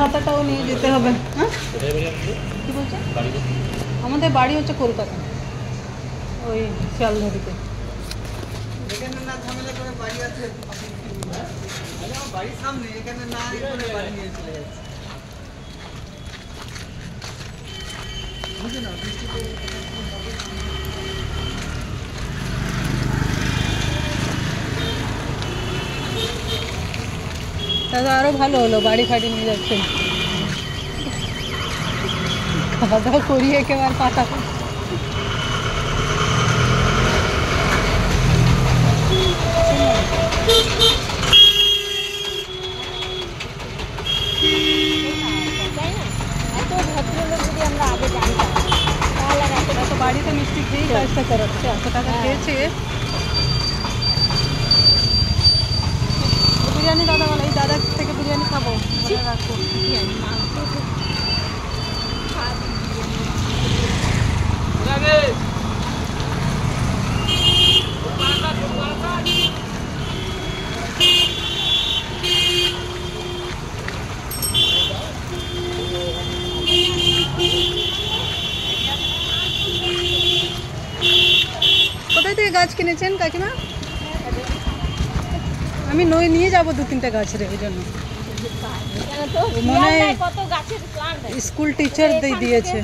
ছাতাটাও নিয়ে যেতে হবে। হ্যাঁ কি বলছে? আমাদের বাড়ি হচ্ছে কলকাতা, ওই শিয়ালদহতে। এখানে না ঝামেলা করে বাড়ি আছে, বাড়ির সামনে, এখানে না করে বাড়ি নিয়ে চলে যাচ্ছে। বুঝে না বৃষ্টিতে দাদা আরো ভালো হলো, বাড়ি ফাড়ি নিয়ে যাচ্ছেন। খাওয়া দাওয়া করিয়ে একেবারে পাতা। বাড়িতে মিষ্টি খেয়েই কাজটা করাচ্ছে, 100 টাকা খেয়েছে। বিরিয়ানি দাদা বলে, এই দাদার থেকে বিরিয়ানি খাবো, রাখবো। কোথায় থেকে গাছ কিনেছেন কাকিমা? আমি নিয়ে যাবো 2-3টা গাছ রে, ওই জন্য মনে হয় স্কুল টিচার দিয়েছে।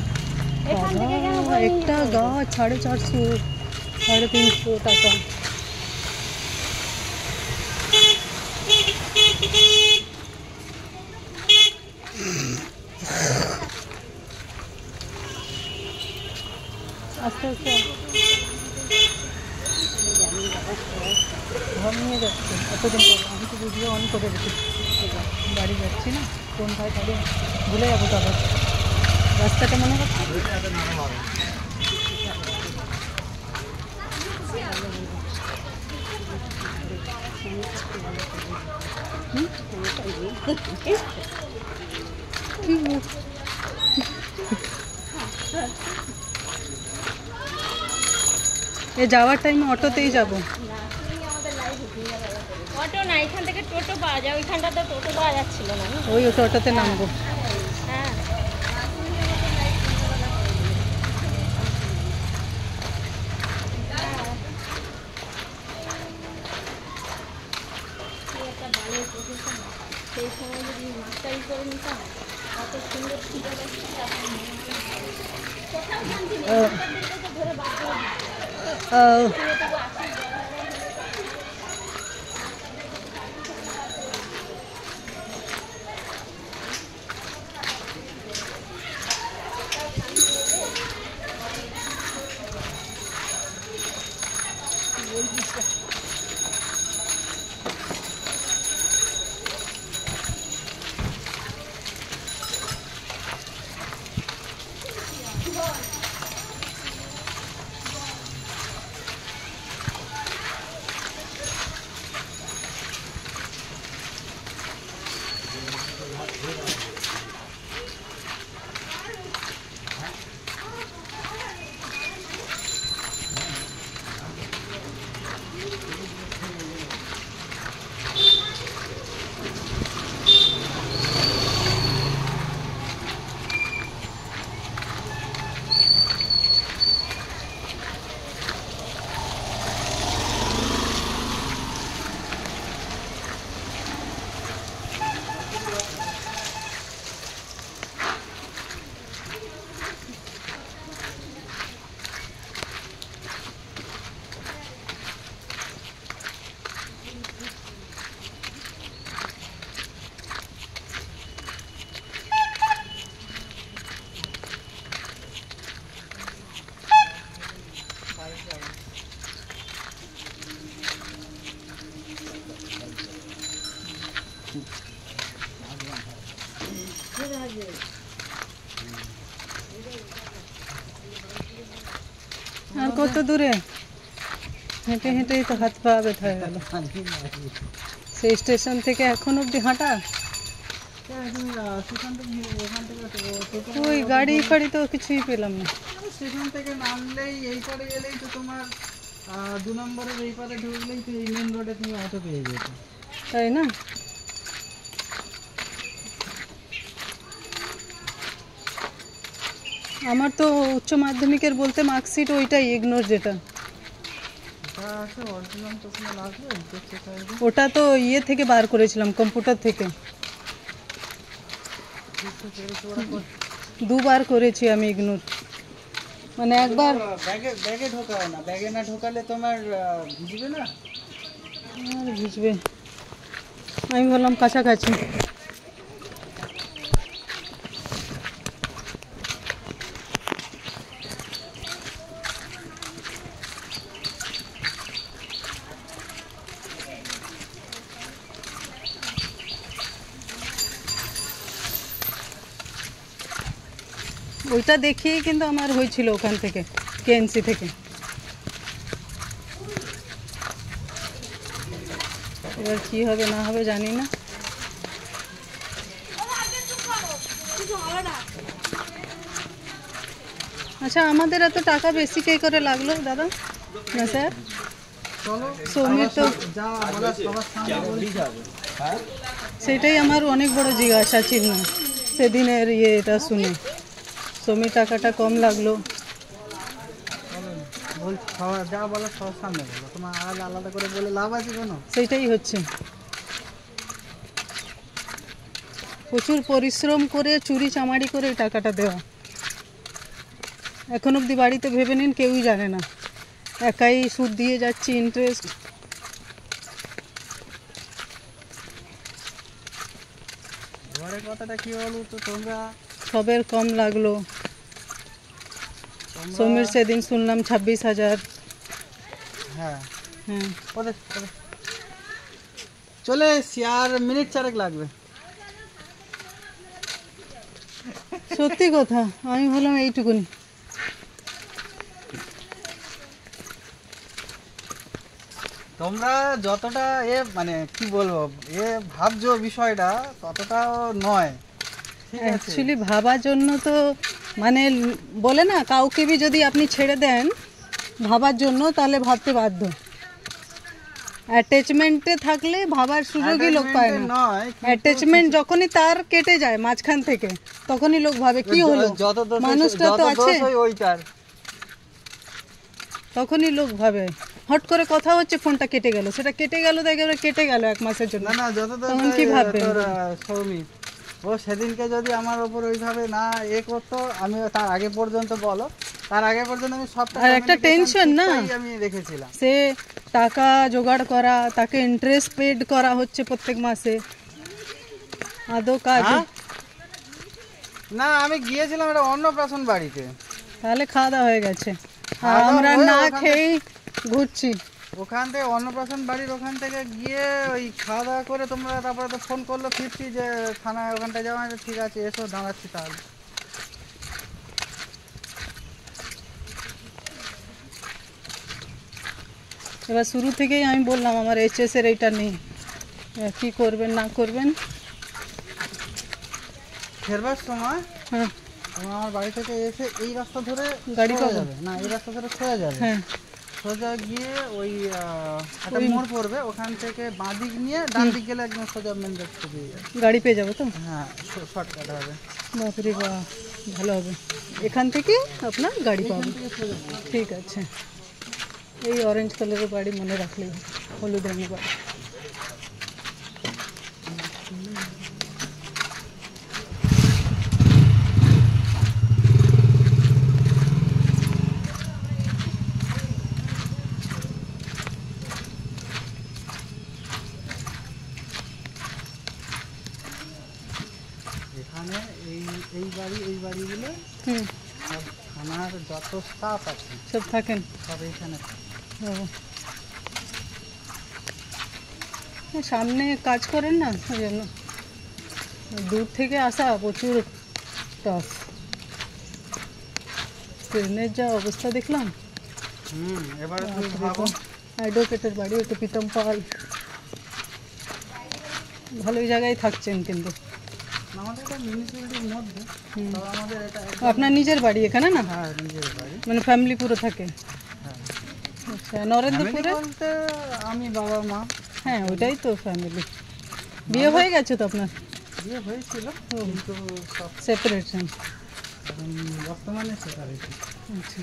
একটা গাছ 450 350 টাকা। আস্তে আস্তে ঘর নিয়ে যাচ্ছে এতদিন পর। আমি তো ভিডিও অন করে রেখেছি, বাড়ি যাচ্ছি না, কোন ভাই গাড়ি ভুলে যাবো তো আবার। রাস্তাটা মনে হচ্ছে এ যাওয়ার টাইমে অটোতেই যাবো। অটো না, এখান থেকে টোটো পাওয়া যায়, ওইখানটা তো টোটো পাওয়া যাচ্ছিল না। ওই টোটোতে নামবো। হ্যাঁ সেই সময় যদি মাস্টারি করে নিতাম, কত সুন্দর ছিল। কোথাও শান্তি নেই, ধরে আর কত দূরে হেঁটে হেঁটেই তো হাত পা ব্যথা হয়ে গেল। সেই স্টেশন থেকে এখন অব্দি হাঁটা, ওই গাড়ি ফাড়ি তো কিছুই পেলাম না। স্টেশন থেকে নামলেই এই পারে গেলেই তো তোমার 2 নম্বরের এই পারে ঢুকলেই তো এই মেন রোডে তুমি অটো পেয়ে যেতে, তাই না? আমার তো উচ্চ মাধ্যমিকের বলতে মার্কশিট ওইটাই ইগনোর যেটা, এটা আছে অরিজিনাল তো কোনো লাগবে দেখতে চাইবে। ওটা তো ইয়ে থেকে বার করেছিলাম কম্পিউটার থেকে, দুবার করেছি আমি ইগনোর, মানে একবার ব্যাগে ব্যাগে ঢোকাও না, ব্যাগে না ঢোকালে তোমার ভিজবে না। আর ভিজবে, আমি বললাম কাছাকাছি। ওইটা দেখিয়েই কিন্তু আমার হয়েছিল ওখান থেকে, কেএনসি থেকে। এবার কি হবে না হবে জানি না। আচ্ছা, আমাদের এত টাকা বেশি কে করে লাগলো দাদা? না স্যার, চলো সৌমির তো যা বলা সবার সামনে বলি যাবে। সেটাই আমার অনেক বড় জিজ্ঞাসা ছিল সেদিনের এটা শুনে। সৌমির টাকাটা কম লাগলো, বলছি সবার যা বলা সবার সামনে বলো, তোমার আলাদা আলাদা করে বলে লাভ আছে কোনো? সেইটাই হচ্ছে। প্রচুর পরিশ্রম করে চুরি চামারি করে এই টাকাটা দেওয়া। এখন অবধি বাড়িতে ভেবে নিন কেউই জানে না, একাই সুদ দিয়ে যাচ্ছি, ইন্টারেস্ট। এবারে কথাটা কি বলো তো, তোমরা সবের কম লাগলো। সৌমির সেদিন শুনলাম 26,000। হ্যাঁ হ্যাঁ, ওদের চলে এসছি, আর মিনিট চারেক লাগবে। সত্যি কথা, আমি বললাম এইটুকুনি। তোমরা যতটা মানে কি বলবো ভাবছো বিষয়টা ততটাও নয়, ঠিক আছে? অ্যাকচুয়ালি ভাবার জন্য তো মানে বলে না, কাউকে বি যদি আপনি ছেড়ে দেন ভাবার জন্য, তাহলে ভাবতে বাধ্য। অ্যাটাচমেন্টে থাকলে ভাবার সুযোগই লোক পায় না। নয় অ্যাটাচমেন্ট যখনই তার কেটে যায় মাঝখান থেকে, তখনই লোক ভাবে কি হলো, যত দোষ মানুষটা তো আছে, ওইটার। তখনই লোক ভাবে। হট করে কথা হচ্ছে, ফোনটা কেটে গেল, সেটা কেটে গেল, দেখে কেটে গেল 1 মাসের জন্য। না না, যত দোষ তখন কি ভাববেন? সৌমি ও সেদিনকে যদি আমার ওপর ওইভাবে না করতো, আমি তার আগে পর্যন্ত বলো, তার আগে পর্যন্ত আমি সবটা আর একটা টেনশন না, আমি দেখেছিলাম। সে টাকা জোগাড় করা, তাকে ইন্টারেস্ট পেড করা হচ্ছে প্রত্যেক মাসে, আদৌ কাজ? না, আমি গিয়েছিলাম একটা অন্নপ্রাশন বাড়িতে, তাহলে খাওয়া দাওয়া হয়ে গেছে, আর খাওয়া দাওয়া আমরা হয়ে না ওখান খেয়েই ঘুরছি। ওখান থেকে অন্নপ্রাশন বাড়ির ওখান থেকে গিয়ে ওই খাওয়া দাওয়া করে তোমরা তারপরে তো ফোন করলো ফিরছি যে থানায় ওখানটায় যাওয়া, ঠিক আছে এসো, দাঁড়াচ্ছি তাহলে। এবার শুরু থেকেই আমি বললাম আমার এইচএস এর এইটা নেই, কি করবেন না করবেন। ফেরবার সময় হ্যাঁ তোমরা আমার বাড়ি থেকে এসে এই রাস্তা ধরে গাড়ি সোজা পাবো? যাবে না, এই রাস্তা ধরে সোজা যাবে, হ্যাঁ, সোজা গিয়ে ওই একটা মোড় পড়বে, ওখান থেকে বাঁ দিক নিয়ে ডান দিক গেলে একদম সোজা মেন রোড থেকে যাবে। গাড়ি পেয়ে যাবো তো? হ্যাঁ, শর্টকাট হবে। বাপরে বাহ, ভালো হবে। এখান থেকে আপনার গাড়ি পাবো, ঠিক আছে। এই অরেঞ্জ কালারের বাড়ি মনে রাখলেই, হলুদ রঙের বাড়ি। এখানে এই বাড়িগুলো হুম, সব থানার যত স্টাফ আছে সব থাকেন। সব এইখানে থাকে। ও, সামনে কাজ করেন না, ওই জন্য দূর থেকে আসা প্রচুর টাফ। ট্রেনের যা অবস্থা দেখলাম। এবারে তুমি ভাবো, অ্যাডভোকেটের বাড়ি, একটু প্রীতম পাল ভালোই জায়গায় থাকছেন কিন্তু। আমাদের এটা মিউনিসিপ্যালিটির মধ্যে, হুম। তবে আমাদের এটা আপনার নিজের বাড়ি এখানে না? হ্যাঁ নিজের বাড়ি। মানে ফ্যামিলি পুরো থাকে? হ্যাঁ, আচ্ছা, নরেন্দ্রপুরে? Family বলতে আমি বাবা মা। হ্যাঁ, ওইটাই তো ফ্যামিলি। বিয়ে হয়ে গেছে তো আপনার? বিয়ে হয়েছিল ও। কিন্তু সব সেপারেশন? এখন বর্তমানে সেটা রয়েছে। আচ্ছা,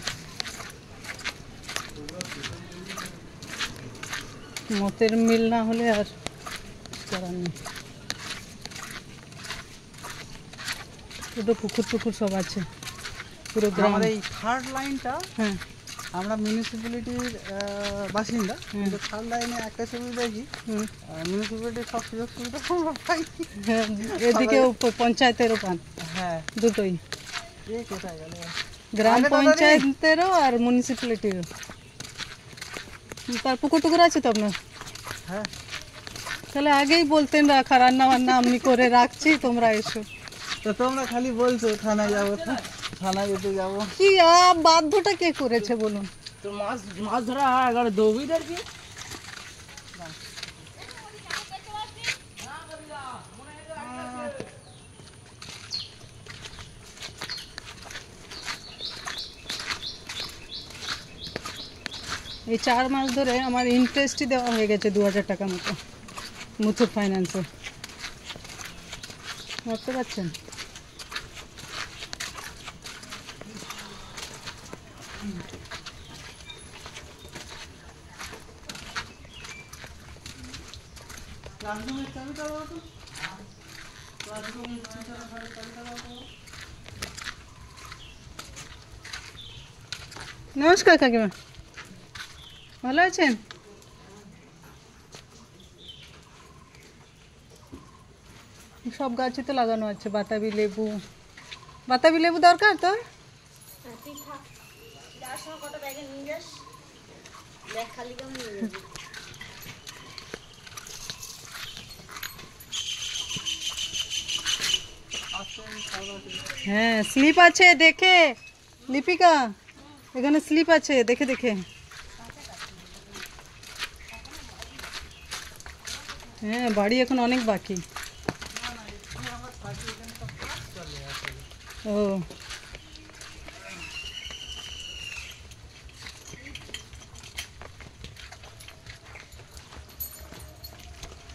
মতের মিল না হলে আর করার নেই। পুরো পুকুর টুকুর সব আছে, পুরো গ্রাম। আমাদের এই থার্ড লাইনটা হ্যাঁ আমরা মিউনিসিপ্যালিটির বাসিন্দা, কিন্তু থার্ড লাইনে একটা সুবিধা কি, হুম। মিউনিসিপ্যালিটির সব সুযোগ সুবিধা আমরা পাই। হ্যাঁ, এদিকে পঞ্চায়েতেরও পান, হ্যাঁ, দুটোই, এই কোথায় গেল? গ্রাম আগে তো পঞ্চায়েতেরও আর মিউনিসিপ্যালিটিরও। তার পুকুর টুকুর আছে তো আপনার? হ্যাঁ, তাহলে আগেই বলতেন রাখা, রান্না বান্না আমি করে রাখছি, তোমরা এসো। তো তোমরা খালি বলছো থানায় যাবো, থানায় যেতে যাবো। কি বাধ্যটা কে করেছে বলুন? তো মাছ মাছ ধরা হয় এগারো দৌড়িদের কি এই 4 মাস ধরে আমার ইন্টারেস্টই দেওয়া হয়ে গেছে 2000 টাকা মতো মুথুট ফাইন্যান্সে, ভাবতে পারছেন? নমস্কার কাকিমা, ভালো আছেন? সব গাছই তো লাগানো আছে, বাতাবি লেবু। বাতাবি লেবু দরকার তো? তুই থাক, যার সময় কটা ব্যাগে নিয়ে যাস, ব্যাগ খালি কেমন নিয়ে যাবি? হ্যাঁ স্লিপ আছে দেখে, লিপিকা এখানে স্লিপ আছে দেখে দেখে। হ্যাঁ বাড়ি এখন অনেক বাকি। ও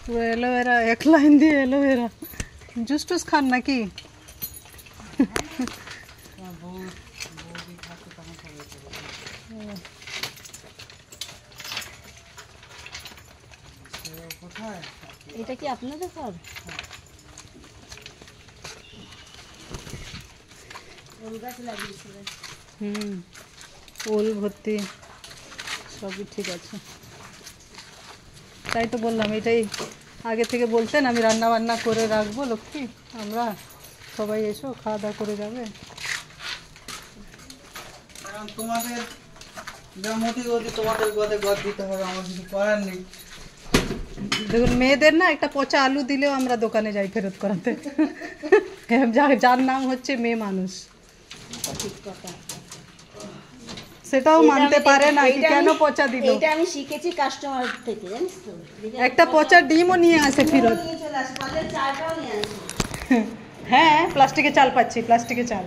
পুরো এলোভেরা, এক লাইন দিয়ে এলোভেরা। জুস টুস খান নাকি? কোথায়? এটা কি আপনাদের ঘর? ওল গাছ লাগিয়েছিলেন? হুম, ওল ভর্তি, সবই ঠিক আছে। তাই তো বললাম, এটাই আগে থেকে বলতেন আমি রান্না বান্না করে রাখবো লক্ষ্মী, আমরা সবাই এসো খাওয়া দাওয়া করে যাবে। কারণ তোমাদের যা মতি গতি, তোমাদের গদে গদ দিতে হবে, আমার কিছু করার নেই। দেখুন মেয়েদের না একটা পচা আলু দিলেও আমরা দোকানে যাই ফেরত করাতে। যার নাম হচ্ছে মেয়ে মানুষ, ঠিক কথা। সেটাও মানতে পারে না কি কেন পচা দিল। এটা আমি শিখেছি কাস্টমার থেকে, জানিস তো? একটা পচা ডিমও নিয়ে আসে ফেরত। নিয়ে চলে আসে, পারলে চালটাও নিয়ে আসে। হ্যাঁ প্লাস্টিকের চাল পাচ্ছি, প্লাস্টিকের চাল।